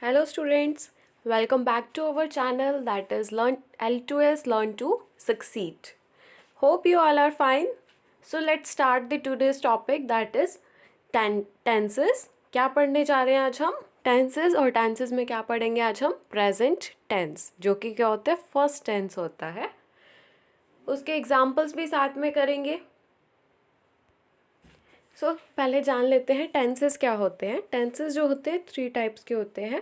Hello students, welcome back to our channel that is Learn L2S Learn to Succeed. Hope you all are fine. So let's start the today's topic that is tenses. क्या पढ़ने जा रहे हैं आज हम? Tenses और tenses में क्या पढ़ेंगे आज हम? प्रेजेंट टेंस, जो कि क्या होता है? फर्स्ट टेंस होता है. उसके एग्जाम्पल्स भी साथ में करेंगे. पहले जान लेते हैं टेंसेस क्या होते हैं. टेंसेस जो होते हैं 3 टाइप्स के होते हैं,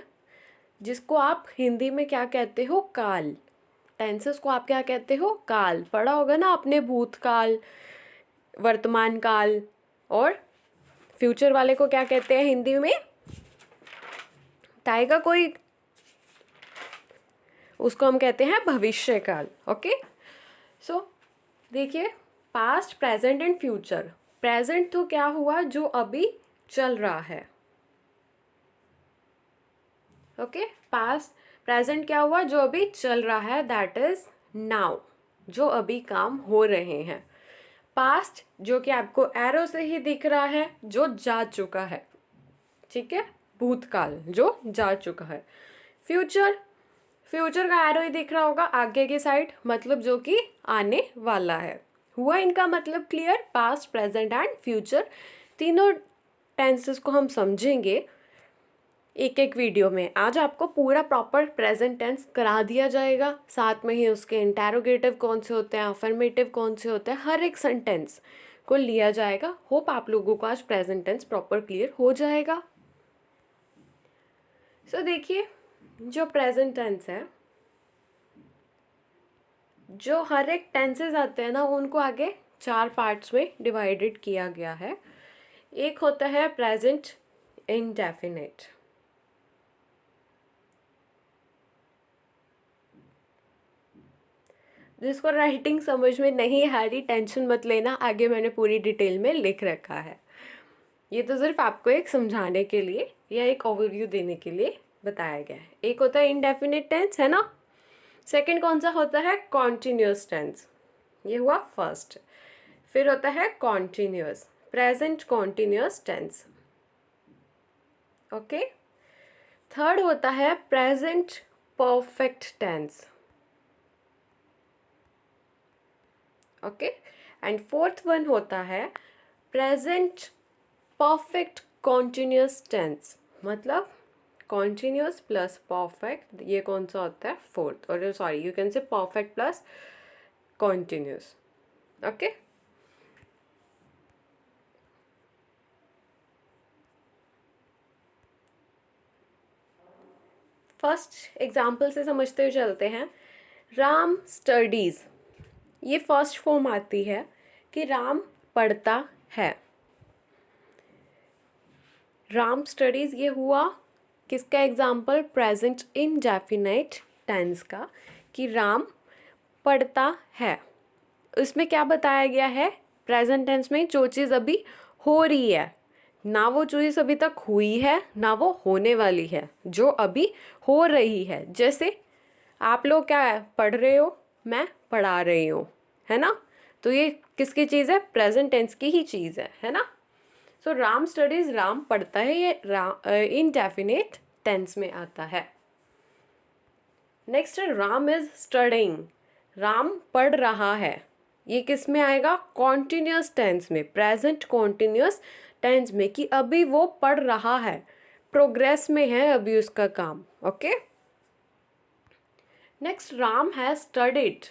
जिसको आप हिंदी में क्या कहते हो? काल. टेंसेस को आप क्या कहते हो? काल. पढ़ा होगा ना आपने, भूतकाल, वर्तमान काल, और फ्यूचर वाले को क्या कहते हैं हिंदी में? बताएगा कोई? उसको हम कहते हैं भविष्य काल. ओके, सो देखिए, past, present and future. Present तो क्या हुआ? जो अभी चल रहा है. Okay, past. प्रेजेंट क्या हुआ? जो अभी चल रहा है, दैट इज नाउ, जो अभी काम हो रहे हैं. पास्ट जो कि आपको एरो से ही दिख रहा है, जो जा चुका है. ठीक है, भूतकाल जो जा चुका है. फ्यूचर, फ्यूचर का एरो ही दिख रहा होगा आगे की साइड, मतलब जो कि आने वाला है. हुआ इनका मतलब clear? Past, present and future. तीनों टेंसेस को हम समझेंगे एक एक वीडियो में. आज आपको पूरा प्रॉपर प्रेजेंट टेंस करा दिया जाएगा, साथ में ही उसके इंटेरोगेटिव कौन से होते हैं, अफर्मेटिव कौन से होते हैं, हर एक सेंटेंस को लिया जाएगा. होप आप लोगों को आज प्रेजेंट टेंस प्रॉपर क्लियर हो जाएगा. देखिए, जो प्रेजेंट टेंस है, जो हर एक टेंसेस आते हैं ना, उनको आगे 4 पार्ट्स में डिवाइडेड किया गया है. एक होता है प्रेजेंट इंडेफिनिट. जिसको राइटिंग समझ में नहीं आ रही, टेंशन मत लेना, आगे मैंने पूरी डिटेल में लिख रखा है. ये तो सिर्फ आपको एक समझाने के लिए या एक ओवरव्यू देने के लिए बताया गया है. एक होता है इंडेफिनिट टेंस, है ना. सेकंड कौन सा होता है? Continuous tense. ये हुआ फर्स्ट. फिर होता है continuous, present continuous tense. Okay. Third होता है present perfect tense. Okay. And fourth one होता है प्रेजेंट परफेक्ट कॉन्टिन्यूस टेंस. मतलब कॉन्टिन्यूस प्लस परफेक्ट, ये कौन सा होता है? फोर्थ. और sorry, you can say perfect plus continuous. Okay. First example से समझते हुए चलते हैं. राम स्टडीज. ये फर्स्ट फॉर्म आती है कि राम पढ़ता है. राम स्टडीज, ये हुआ किसका एग्जाम्पल? प्रेजेंट इंडेफिनिट टेंस का, कि राम पढ़ता है. इसमें क्या बताया गया है? प्रेजेंट टेंस में जो चीज़ अभी हो रही है, ना वो चीज़ अभी तक हुई है, ना वो होने वाली है, जो अभी हो रही है. जैसे आप लोग क्या है? पढ़ रहे हो, मैं पढ़ा रही हूँ, है ना. तो ये किसकी चीज़ है? प्रेजेंट टेंस की ही चीज़ है ना. राम स्टडीज, राम पढ़ता है, ये इनडेफिनिट टेंस में आता है. नेक्स्ट है राम इज स्टडिंग. राम पढ़ रहा है. ये किस में आएगा? कॉन्टिन्यूस टेंस में, प्रेजेंट कॉन्टिन्यूस टेंस में, कि अभी वो पढ़ रहा है, प्रोग्रेस में है अभी उसका काम. Okay. Next, Ram has studied.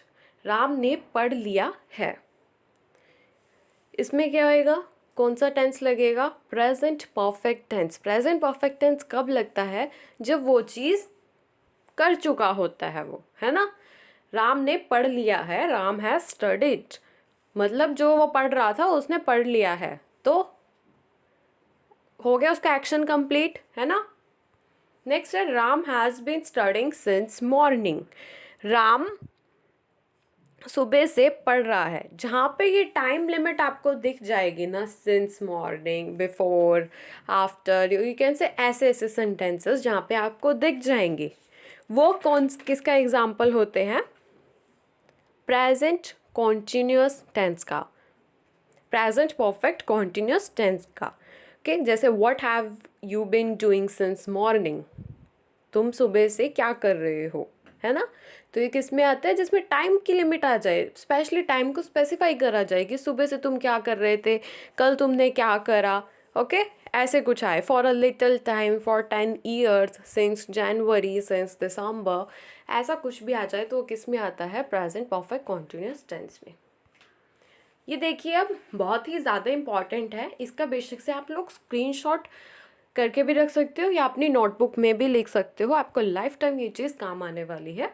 Ram ने पढ़ लिया है. इसमें क्या होएगा? कौन सा टेंस लगेगा? Present perfect tense. Present perfect tense कब लगता है? जब वो चीज़ कर चुका होता है वो, है ना. राम ने पढ़ लिया है, राम हैज स्टडीड, मतलब जो वो पढ़ रहा था उसने पढ़ लिया है, तो हो गया उसका एक्शन कंप्लीट, है ना. नेक्स्ट है Ram has been studying since morning. Ram सुबह से पढ़ रहा है. जहाँ पे ये टाइम लिमिट आपको दिख जाएगी ना, since morning, before, after, you can से ऐसे सेंटेंसेस जहाँ पे आपको दिख जाएंगे, वो किसका एग्जाम्पल होते हैं? प्रेजेंट कॉन्टिन्यूस टेंस का, प्रेजेंट परफेक्ट कॉन्टिन्यूस टेंस का. ओके. जैसे what have you been doing since morning. तुम सुबह से क्या कर रहे हो, है ना। तो ये किस में आता है, जिसमें टाइम की लिमिट आ जाए, स्पेशली टाइम को स्पेसिफाई करा जाए कि सुबह से तुम क्या कर रहे थे, कल तुमने क्या करा। ओके, ऐसे कुछ आए, for a little time, for 10 years, since January, since दिसंबर, ऐसा कुछ भी आ जाए तो वो किस में आता है, प्रेजेंट परफेक्ट कॉन्टिन्यूस टेंस में। ये देखिए अब बहुत ही ज़्यादा इम्पॉर्टेंट है, इसका बेसिक से आप लोग स्क्रीनशॉट करके भी रख सकते हो या अपनी नोटबुक में भी लिख सकते हो, आपको लाइफ टाइम ये चीज़ काम आने वाली है।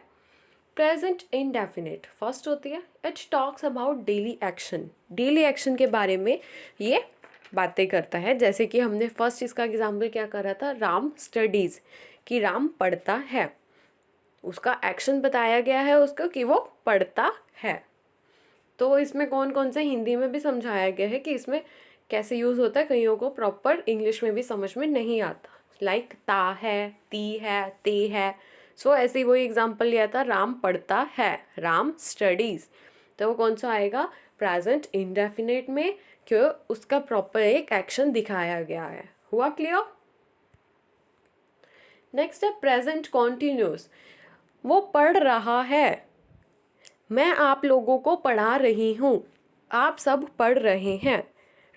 प्रेजेंट इंडेफिनिट फर्स्ट होती है, it talks about daily action, daily action के बारे में ये बातें करता है। जैसे कि हमने फर्स्ट इसका एग्जाम्पल क्या करा था, राम स्टडीज़, कि राम पढ़ता है, उसका एक्शन बताया गया है उसको कि वो पढ़ता है। तो इसमें कौन कौन से हिंदी में भी समझाया गया है कि इसमें कैसे यूज़ होता है, कईयों को प्रॉपर इंग्लिश में भी समझ में नहीं आता, लाइक ता है, ती है, ते है। सो ऐसे ही वही एग्जाम्पल लिया था, राम पढ़ता है, राम स्टडीज़, तो वो कौन सा आएगा, प्रेजेंट इंडेफिनिट में, क्यों उसका प्रॉपर एक एक्शन दिखाया गया है। हुआ क्लियर। नेक्स्ट है प्रेजेंट कॉन्टिन्यूस, वो पढ़ रहा है, मैं आप लोगों को पढ़ा रही हूँ, आप सब पढ़ रहे हैं।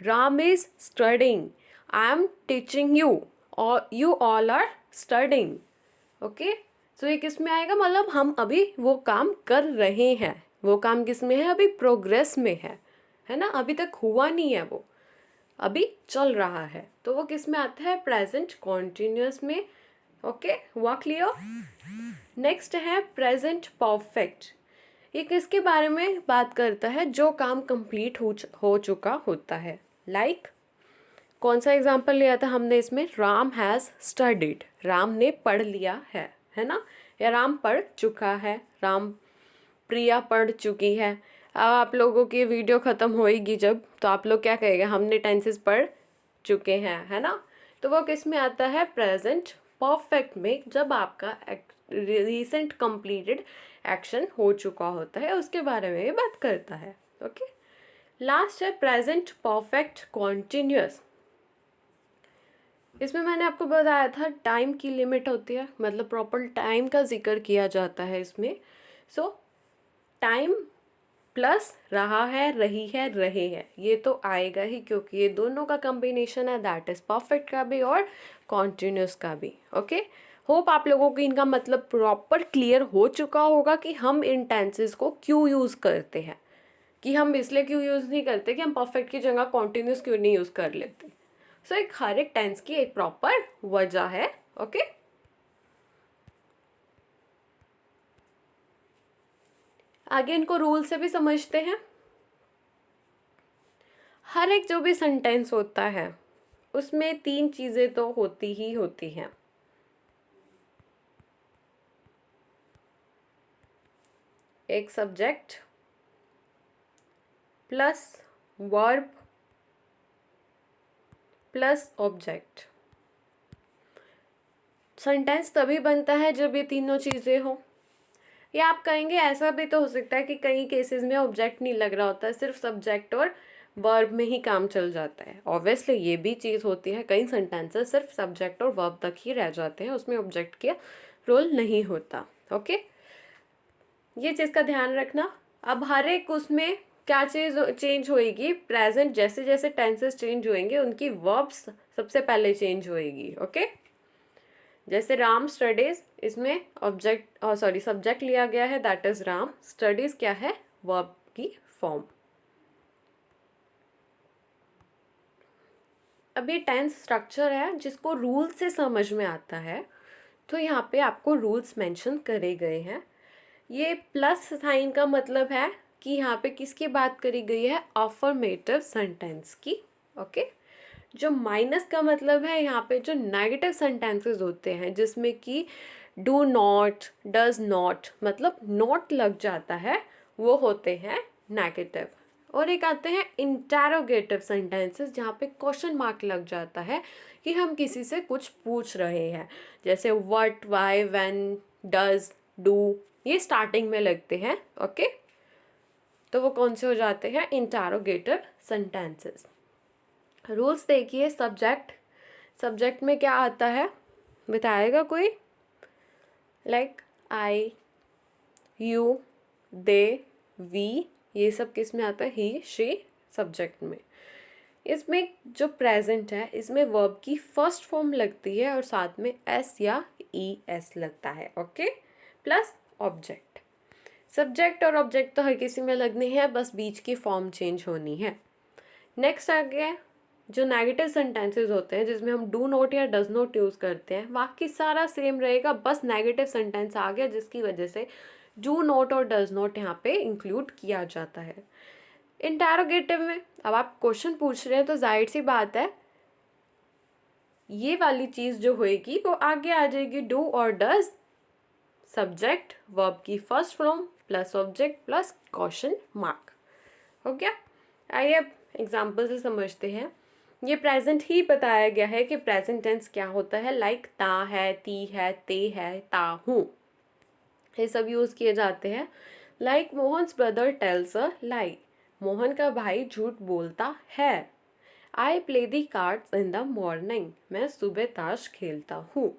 Ram is studying, I am teaching you, और you all are studying. Okay, so ये किस में आएगा, मतलब हम अभी वो काम कर रहे हैं, वो काम किस में है, अभी प्रोग्रेस में है ना, अभी तक हुआ नहीं है, वो अभी चल रहा है, तो वो किस में आता है, प्रेजेंट कॉन्टिन्यूस में। ओके, हुआ क्लियर। नेक्स्ट है प्रेजेंट परफेक्ट, ये किसके बारे में बात करता है, जो काम कंप्लीट हो चुका होता है। लाइक कौन सा एग्जाम्पल लिया था हमने इसमें, राम हैज़ स्टडीड, राम ने पढ़ लिया है ना, या राम पढ़ चुका है, राम प्रिया पढ़ चुकी है। अब आप लोगों की वीडियो ख़त्म होएगी जब, तो आप लोग क्या कहेंगे, हमने टेंसेस पढ़ चुके हैं, है ना। तो वो किस में आता है, प्रेजेंट परफेक्ट में, जब आपका रिसेंट कंप्लीटेड एक्शन हो चुका होता है, उसके बारे में ये बात करता है। ओके, लास्ट है प्रेजेंट परफेक्ट कॉन्टिन्यूस, इसमें मैंने आपको बताया था टाइम की लिमिट होती है, मतलब प्रॉपर टाइम का जिक्र किया जाता है इसमें। सो टाइम प्लस रहा है, रही है, रहे हैं, ये तो आएगा ही, क्योंकि ये दोनों का कॉम्बिनेशन है, दैट इज परफेक्ट का भी और कॉन्टिन्यूस का भी। ओके, होप आप लोगों को इनका मतलब प्रॉपर क्लियर हो चुका होगा कि हम इन टेंसेस को क्यों यूज़ करते हैं, कि हम इसलिए क्यों यूज़ नहीं करते कि हम परफेक्ट की जगह कॉन्टिन्यूस क्यों नहीं यूज़ कर लेते। सो एक हर एक टेंस की एक प्रॉपर वजह है। ओके, आगे इनको रूल से भी समझते हैं। हर एक जो भी सेंटेंस होता है उसमें 3 चीज़ें तो होती ही होती हैं, एक subject plus verb plus object. Sentence तभी बनता है जब ये तीनों चीज़ें हो, या आप कहेंगे ऐसा भी तो हो सकता है कि कई केसेस में ऑब्जेक्ट नहीं लग रहा होता है, सिर्फ सब्जेक्ट और वर्ब में ही काम चल जाता है। ऑब्वियसली ये भी चीज़ होती है, कई सेंटेंसेस सिर्फ सब्जेक्ट और वर्ब तक ही रह जाते हैं, उसमें ऑब्जेक्ट का रोल नहीं होता। ओके, ये चीज़ का ध्यान रखना। अब हर एक उसमें क्या चीज़ चेंज होएगी, प्रेजेंट जैसे जैसे टेंसेस चेंज होएंगे उनकी वर्ब्स सबसे पहले चेंज होएगी। ओके, जैसे राम स्टडीज, इसमें ऑब्जेक्ट सॉरी सब्जेक्ट लिया गया है, दैट इज राम, स्टडीज क्या है, वर्ब की फॉर्म। अब ये टेंस स्ट्रक्चर है जिसको रूल से समझ में आता है, तो यहाँ पे आपको रूल्स मेंशन करे गए हैं। ये प्लस साइन का मतलब है कि यहाँ पे किसकी बात करी गई है, अफर्मेटिव सेंटेंस की। ओके, जो माइनस का मतलब है, यहाँ पे जो नेगेटिव सेंटेंसेस होते हैं जिसमें कि डू नॉट, डज नॉट, मतलब नॉट लग जाता है, वो होते हैं नेगेटिव। और एक आते हैं इंटेरोगेटिव सेंटेंसेस, जहाँ पे क्वेश्चन मार्क लग जाता है कि हम किसी से कुछ पूछ रहे हैं, जैसे what, why, when, does, do, ये स्टार्टिंग में लगते हैं। ओके, तो वो कौन से हो जाते हैं, इंटेरोगेटिव सेंटेंसेस। रूल्स देखिए, सब्जेक्ट, सब्जेक्ट में क्या आता है बताएगा कोई, like I, you, they, we, ये सब किस में आता है? ही, शी, सब्जेक्ट में। इसमें जो प्रेजेंट है इसमें वर्ब की फर्स्ट फॉर्म लगती है और साथ में एस या ई एस लगता है, ओके, प्लस ऑब्जेक्ट। सब्जेक्ट और ऑब्जेक्ट तो हर किसी में लगने हैं, बस बीच की फॉर्म चेंज होनी है। नेक्स्ट आ गया जो नेगेटिव सेंटेंसेस होते हैं जिसमें हम डू नॉट या डज नॉट यूज़ करते हैं, बाकी सारा सेम रहेगा, बस नेगेटिव सेंटेंस आ गया जिसकी वजह से डू नॉट और डज नॉट यहाँ पे इंक्लूड किया जाता है। इंटरोगेटिव में अब आप क्वेश्चन पूछ रहे हैं तो जाहिर सी बात है ये वाली चीज़ जो होएगी वो आगे आ जाएगी, डू और डज, सब्जेक्ट, वर्ब की first form plus object plus question mark. हो गया? आइए अब एग्जाम्पल से समझते हैं। ये प्रेजेंट ही बताया गया है कि प्रेजेंट टेंस क्या होता है, लाइक ता है, ती है, ते है, ता हूँ, ये सब यूज़ किए जाते हैं। Like Mohan's brother tells a lie, Mohan का भाई झूठ बोलता है। I play the cards in the morning, मैं सुबह ताश खेलता हूँ।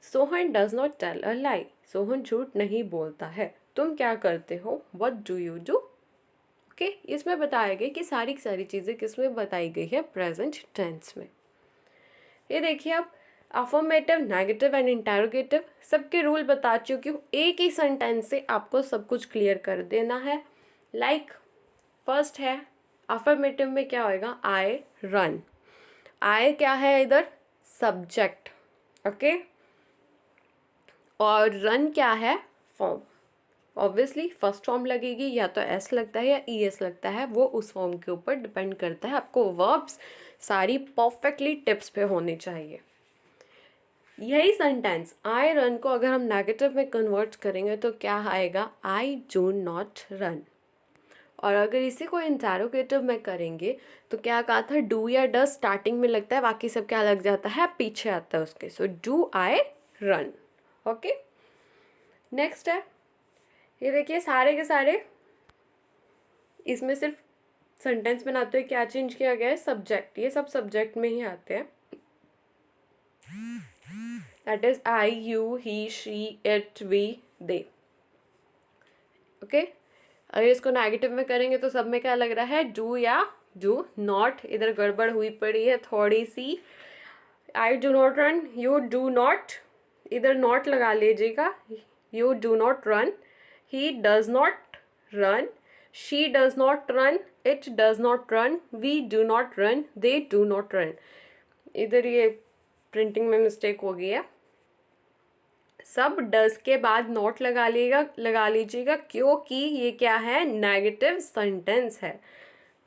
Sohan does not tell a lie, Sohan झूठ नहीं बोलता है। तुम क्या करते हो? What do you do? Okay, इसमें बताया गया कि सारी की सारी चीज़ें किस में बताई गई है? प्रेजेंट टेंस में। ये देखिए अब अफर्मेटिव, नेगेटिव एंड इंटरोगेटिव सबके रूल बता चुकी हूँ। एक ही सेंटेंस से आपको सब कुछ क्लियर कर देना है। लाइक फर्स्ट है अफर्मेटिव में क्या होएगा? I run. आई क्या है इधर? सब्जेक्ट, ओके, और रन क्या है? फॉर्म। ऑब्वियसली फर्स्ट फॉर्म लगेगी, या तो एस लगता है या ई एस लगता है, वो उस फॉर्म के ऊपर डिपेंड करता है। आपको वर्ब्स सारी परफेक्टली टिप्स पे होनी चाहिए। यही सेंटेंस आई रन को अगर हम नेगेटिव में कन्वर्ट करेंगे तो क्या आएगा? आई डू नॉट रन। और अगर इसी को इंटरोगेटिव में करेंगे तो क्या कहा था? डू या डज स्टार्टिंग में लगता है, बाकी सब क्या लग जाता है? पीछे आता है उसके। So do I run. Okay, next है, ये देखिए सारे के सारे इसमें सिर्फ सेंटेंस बनाते हुए क्या चेंज किया गया है? सब्जेक्ट। ये सब सब्जेक्ट में ही आते हैं, that is I, you, he, she, it, we, they. Okay, अगर इसको नेगेटिव में करेंगे तो सब में क्या लग रहा है? डू या डू नॉट। इधर गड़बड़ हुई पड़ी है थोड़ी सी। I do not run, you do not, इधर नॉट लगा लीजिएगा। You do not run, he does not run, she does not run, it does not run, we do not run, they do not run. इधर ये printing में mistake हो गई है। सब डज के बाद नॉट लगा लीजिएगा क्योंकि ये क्या है? नेगेटिव सेंटेंस है।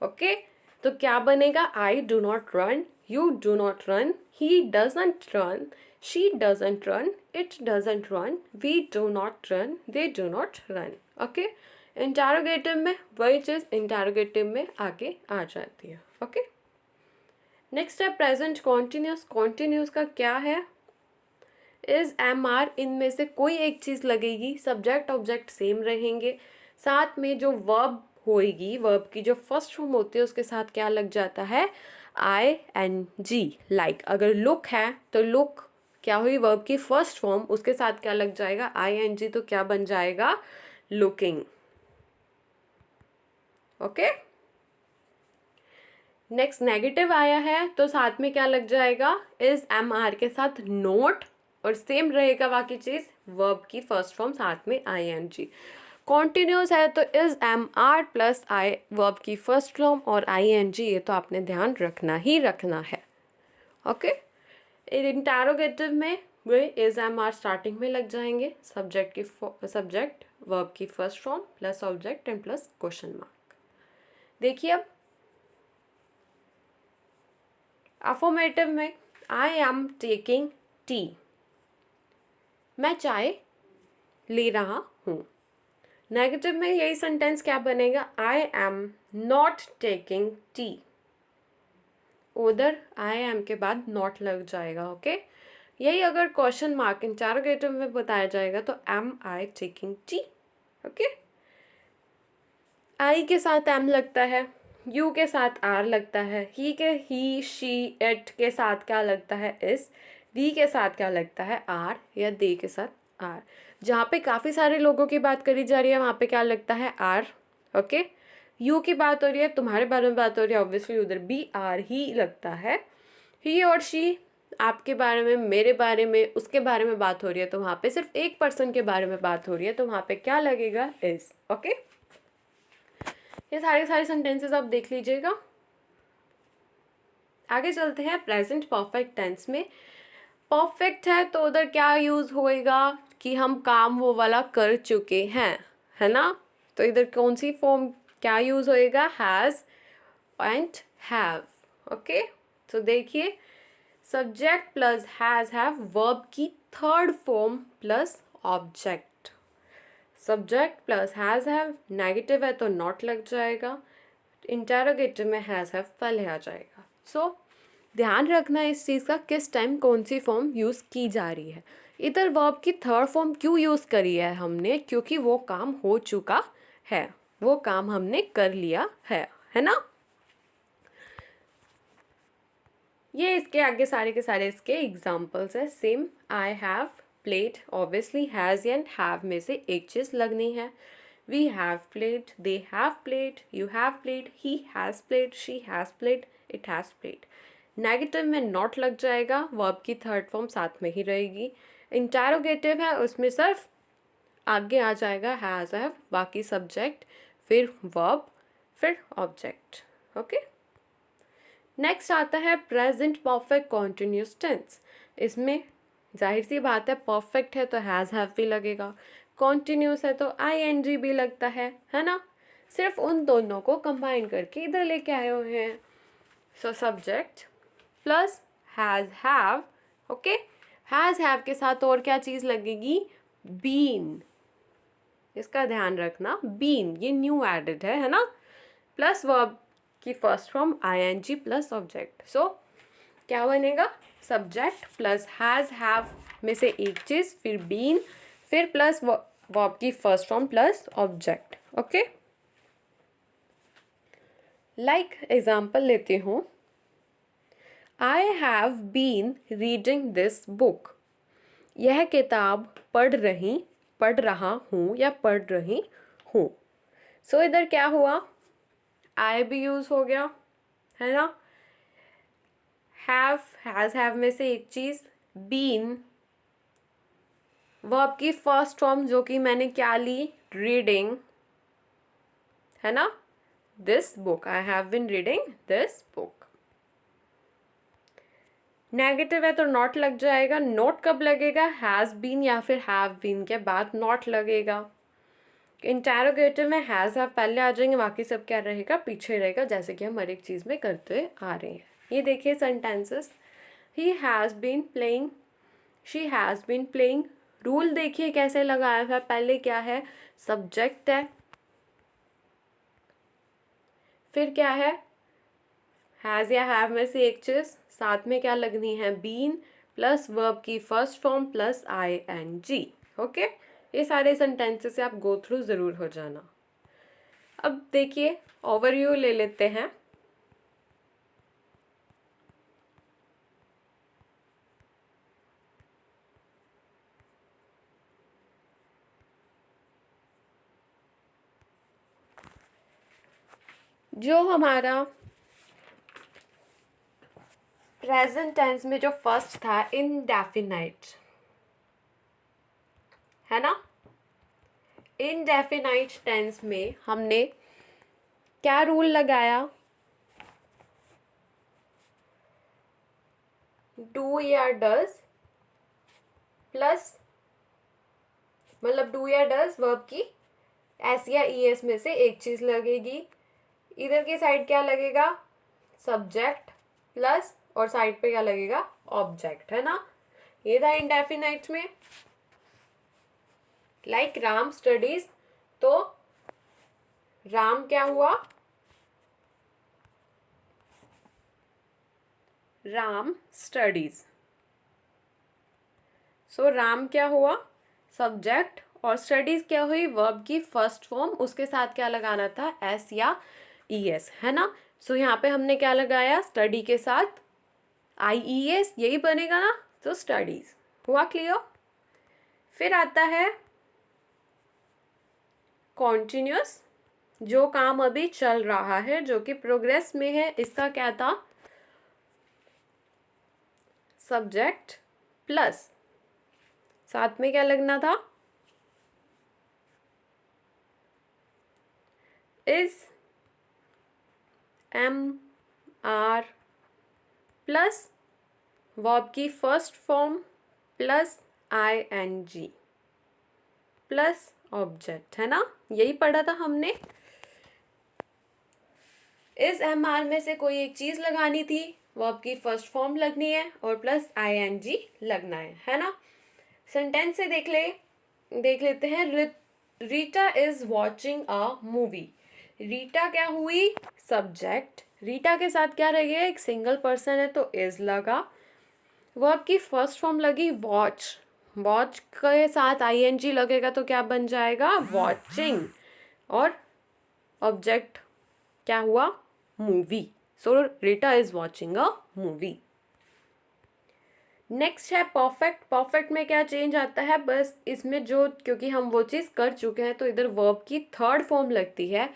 ओके, तो क्या बनेगा? I do not run, you do not run, he doesn't run, she doesn't run, it doesn't run, we do not run, they do not run. Okay, interrogative में वही चीज़ इंटरोगेटिव में आगे आ जाती है। ओके, नेक्स्ट है प्रेजेंट कॉन्टिन्यूस। कॉन्टिन्यूस का क्या है? इज, एम, आर, इनमें से कोई एक चीज़ लगेगी, सब्जेक्ट ऑब्जेक्ट सेम रहेंगे, साथ में जो वर्ब होएगी, वर्ब की जो फर्स्ट फॉर्म होती है उसके साथ क्या लग जाता है? I N G. लाइक अगर लुक है तो लुक क्या हुई? वर्ब की फर्स्ट फॉर्म, उसके साथ क्या लग जाएगा? आई एन जी, तो क्या बन जाएगा? लुकिंग। ओके, नेक्स्ट नेगेटिव आया है तो साथ में क्या लग जाएगा? इज, एम, आर के साथ नोट, और सेम रहेगा बाकी चीज़, वर्ब की फर्स्ट फॉर्म साथ में आई एन जी। कॉन्टिन्यूस है तो is, am, are plus I, verb की फर्स्ट फॉर्म और आई एन जी, ये तो आपने ध्यान रखना ही रखना है। ओके, इंटरोगेटिव में वे इज, एम, आर स्टार्टिंग में लग जाएंगे, सब्जेक्ट वर्ब की first form plus object and plus question mark. देखिए अब अफर्मेटिव में आई एम टेकिंग टी, मैं चाय ले रहा हूँ। नेगेटिव में यही सेंटेंस क्या बनेगा? I am not taking tea, उधर आई एम के बाद नॉट लग जाएगा। ओके, यही अगर क्वेश्चन मार्क इंटरोगेटिव में बताया जाएगा तो am I taking tea. Okay, I के साथ एम लगता है, यू के साथ आर लगता है, ही शी इट के साथ क्या लगता है? इस, दी के साथ क्या लगता है, आर, या दे के साथ आर। जहाँ पे काफ़ी सारे लोगों की बात करी जा रही है वहाँ पे क्या लगता है, आर। ओके, यू की बात हो रही है, तुम्हारे बारे में बात हो रही है, ऑब्वियसली उधर बी आर ही लगता है। ही और शी, आपके बारे में, मेरे बारे में, उसके बारे में बात हो रही है तो वहाँ पे सिर्फ एक पर्सन के बारे में बात हो रही है तो वहाँ पे क्या लगेगा, इज। ओके, ये सारे सेंटेंसेस आप देख लीजिएगा। आगे चलते हैं प्रेजेंट परफेक्ट टेंस में। परफेक्ट है तो उधर क्या यूज होएगा कि हम काम वो वाला कर चुके हैं, है ना। तो इधर कौन सी फॉर्म क्या यूज होएगा, हैज एंड हैव। ओके, तो देखिए, subject plus has have verb की third form plus object. Subject plus has have, negative है तो नॉट लग जाएगा, इंटेरोगेटिव में हैज हैव पहले आ जाएगा। सो ध्यान रखना इस चीज़ का, किस टाइम कौन सी फॉर्म यूज़ की जा रही है। इधर वर्ब की थर्ड फॉर्म क्यों यूज़ करी है हमने, क्योंकि वो काम हो चुका है, वो काम हमने कर लिया है ना। ये इसके आगे सारे के सारे इसके एग्जाम्पल्स है same. I have played, obviously has and have में से एक चीज़ लगनी है। We have played, they have played, you have played, he has played, she has played, it has played. Negative में नॉट लग जाएगा, वर्ब की थर्ड फॉर्म साथ में ही रहेगी। इंटेरोगेटिव है, उसमें सिर्फ आगे आ जाएगा हैज़ हैव, बाकी सब्जेक्ट, फिर वर्ब, फिर ऑब्जेक्ट। ओके, नेक्स्ट आता है प्रेजेंट परफेक्ट कॉन्टिन्यूस टेंस। इसमें जाहिर सी बात है, परफेक्ट है तो हैज़ हैव भी लगेगा, कॉन्टिन्यूस है तो आईएनजी भी लगता है ना। सिर्फ उन दोनों को कंबाइन करके इधर लेके आए हुए हैं। So subject plus has have. Okay, has have के साथ और क्या चीज़ लगेगी, बीन। इसका ध्यान रखना, बीन ये न्यू एडेड है ना। प्लस वर्ब की first form ING plus object. So क्या बनेगा, सब्जेक्ट प्लस हैज़ हैव में से एक चीज़, फिर बीन, फिर प्लस वर्ब की first form plus object. Okay, like example लेती हूँ, I have been reading this book. यह किताब पढ़ रहा हूँ या पढ़ रही हूँ। सो इधर क्या हुआ, आई भी यूज़ हो गया, है ना। हैव, हैज़ हैव में से एक चीज़, बीन, वर्ब की फर्स्ट फॉर्म जो कि मैंने क्या ली, रीडिंग, है ना। This book, I have been reading this book. Negative है तो नॉट लग जाएगा, नॉट कब लगेगा, हैज़ बीन या फिर हैव बीन के बाद नॉट लगेगा। इंटेरोगेटिव में हैज़ हैव पहले आ जाएंगे, बाकी सब क्या रहेगा, पीछे रहेगा, जैसे कि हम हर एक चीज़ में करते आ रहे हैं। ये देखिए sentences, he has been playing, she has been playing. Rule देखिए कैसे लगाया है, पहले क्या है, सब्जेक्ट है, फिर क्या है, हैज़ या हैव में से एक चीज़, साथ में क्या लगनी है, बीन, प्लस वर्ब की first form plus ING. Okay, ये सारे सेंटेंसेस से आप गो थ्रू ज़रूर हो जाना। अब देखिए ओवरव्यू ले लेते हैं। जो हमारा प्रेजेंट टेंस में जो फर्स्ट था, इनडेफिनाइट, है ना। इनडेफिनाइट टेंस में हमने क्या रूल लगाया, डू या डज प्लस, मतलब डू या डज वर्ब की एस या ईएस में से एक चीज लगेगी। इधर की साइड क्या लगेगा, सब्जेक्ट प्लस, और साइड पे क्या लगेगा, ऑब्जेक्ट, है ना। ये था इंडेफिनाइट में। लाइक राम स्टडीज, तो राम क्या हुआ, राम स्टडीज। सो राम क्या हुआ, सब्जेक्ट, और स्टडीज क्या हुई, वर्ब की फर्स्ट फॉर्म, उसके साथ क्या लगाना था, एस या ईएस, है ना। सो यहाँ पे हमने क्या लगाया, स्टडी के साथ आईईएस, यही बनेगा ना। तो स्टडीज हुआ क्लियर। फिर आता है कॉन्टिन्यूस, जो काम अभी चल रहा है, जो कि प्रोग्रेस में है, इसका क्या था, सब्जेक्ट प्लस साथ में क्या लगना था, is am are plus verb की first form plus ING plus object, है ना, यही पढ़ा था हमने। इस MR में से कोई एक चीज लगानी थी, वर्ब की फर्स्ट फॉर्म लगनी है और प्लस ING लगना है ना। सेंटेंस से देख लेते हैं। Rita is watching a movie. Rita क्या हुई, सब्जेक्ट, रीटा के साथ क्या रह गया, एक सिंगल पर्सन है तो इज लगा, वर्ब की फर्स्ट फॉर्म लगी वॉच, वॉच के साथ ING लगेगा तो क्या बन जाएगा, वॉचिंग, और ऑब्जेक्ट क्या हुआ, movie. So Rita is watching a movie. Next है परफेक्ट। परफेक्ट में क्या चेंज आता है, बस इसमें जो, क्योंकि हम वो चीज़ कर चुके हैं तो इधर वर्ब की थर्ड फॉर्म लगती है।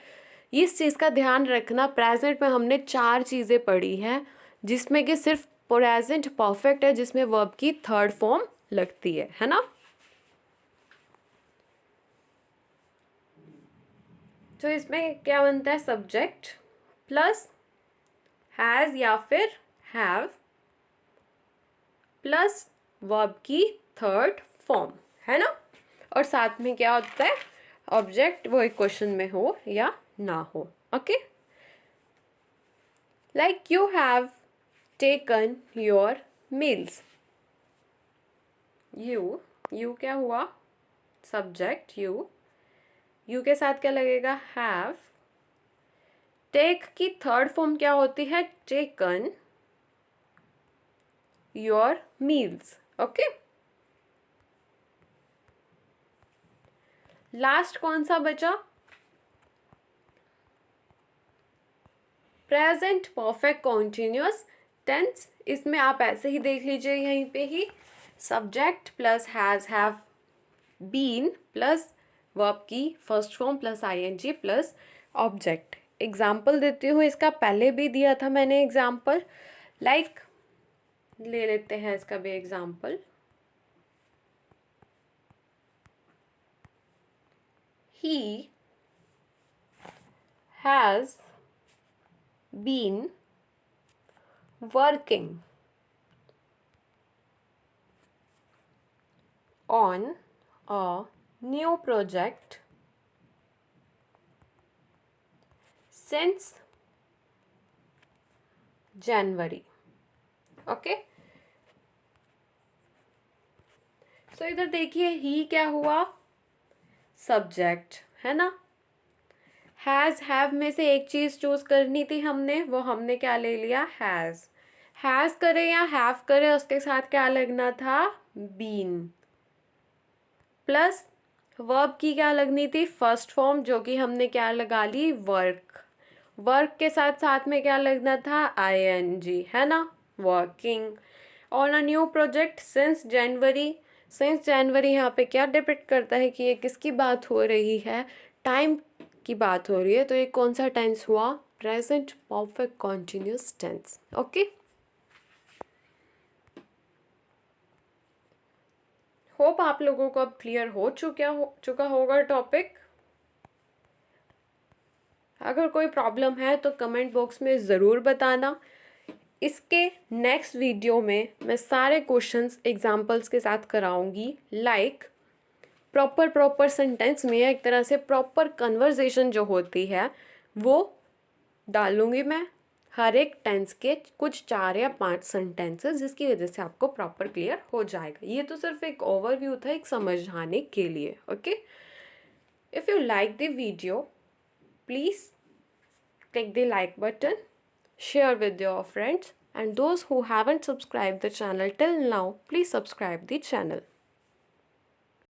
इस चीज़ का ध्यान रखना, प्रेजेंट में हमने 4 चीज़ें पढ़ी हैं जिसमें कि सिर्फ प्रेजेंट परफेक्ट है जिसमें वर्ब की थर्ड फॉर्म लगती है ना। तो इसमें क्या बनता है, सब्जेक्ट प्लस हैज़ या फिर हैव प्लस वर्ब की थर्ड फॉर्म, है ना। और साथ में क्या होता है, ऑब्जेक्ट, वो एक क्वेश्चन में हो या ना हो। Okay, like you have taken your meals. You क्या हुआ, सब्जेक्ट यू के साथ क्या लगेगा, हैव। टेक की थर्ड फॉर्म क्या होती है, taken your meals. Okay, last कौन सा बचा, प्रेजेंट परफेक्ट कॉन्टिन्यूअस टेंस। इसमें आप ऐसे ही देख लीजिए, यहीं पे ही subject plus has have been plus verb की first form plus ING plus object. Example देती हूँ, इसका पहले भी दिया था मैंने एग्जाम्पल, लाइक ले लेते हैं इसका भी example. He has been working on a new project since January. Okay, so इधर देखिए, ही क्या हुआ, सब्जेक्ट, है ना। हैज़ हैव में से एक चीज़ चूज करनी थी हमने, वो हमने क्या ले लिया, हैज़ करे या हैव करे, उसके साथ क्या लगना था, बीन, प्लस वर्ब की क्या लगनी थी, फर्स्ट फॉर्म, जो कि हमने क्या लगा ली, वर्क। वर्क के साथ साथ में क्या लगना था, ING, है ना, working. On a new project since January. Since January यहाँ पे क्या डिपेंड करता है कि ये किसकी बात हो रही है, टाइम की बात हो रही है, तो ये कौन सा टेंस हुआ, present perfect continuous tense. Okay, hope आप लोगों को अब क्लियर हो चुका होगा टॉपिक। अगर कोई प्रॉब्लम है तो कमेंट बॉक्स में ज़रूर बताना। इसके नेक्स्ट वीडियो में मैं सारे क्वेश्चंस एग्जांपल्स के साथ कराऊंगी, लाइक प्रॉपर सेंटेंस में एक तरह से प्रॉपर कन्वर्सेशन जो होती है वो डालूंगी मैं, हर एक टेंस के कुछ 4 या 5 सेंटेंसेस, जिसकी वजह से आपको प्रॉपर क्लियर हो जाएगा। ये तो सिर्फ एक ओवरव्यू था, एक समझाने के लिए। Okay, if you like the video please click the like button, share with your friends, and those who haven't subscribed the channel till now, please subscribe the channel.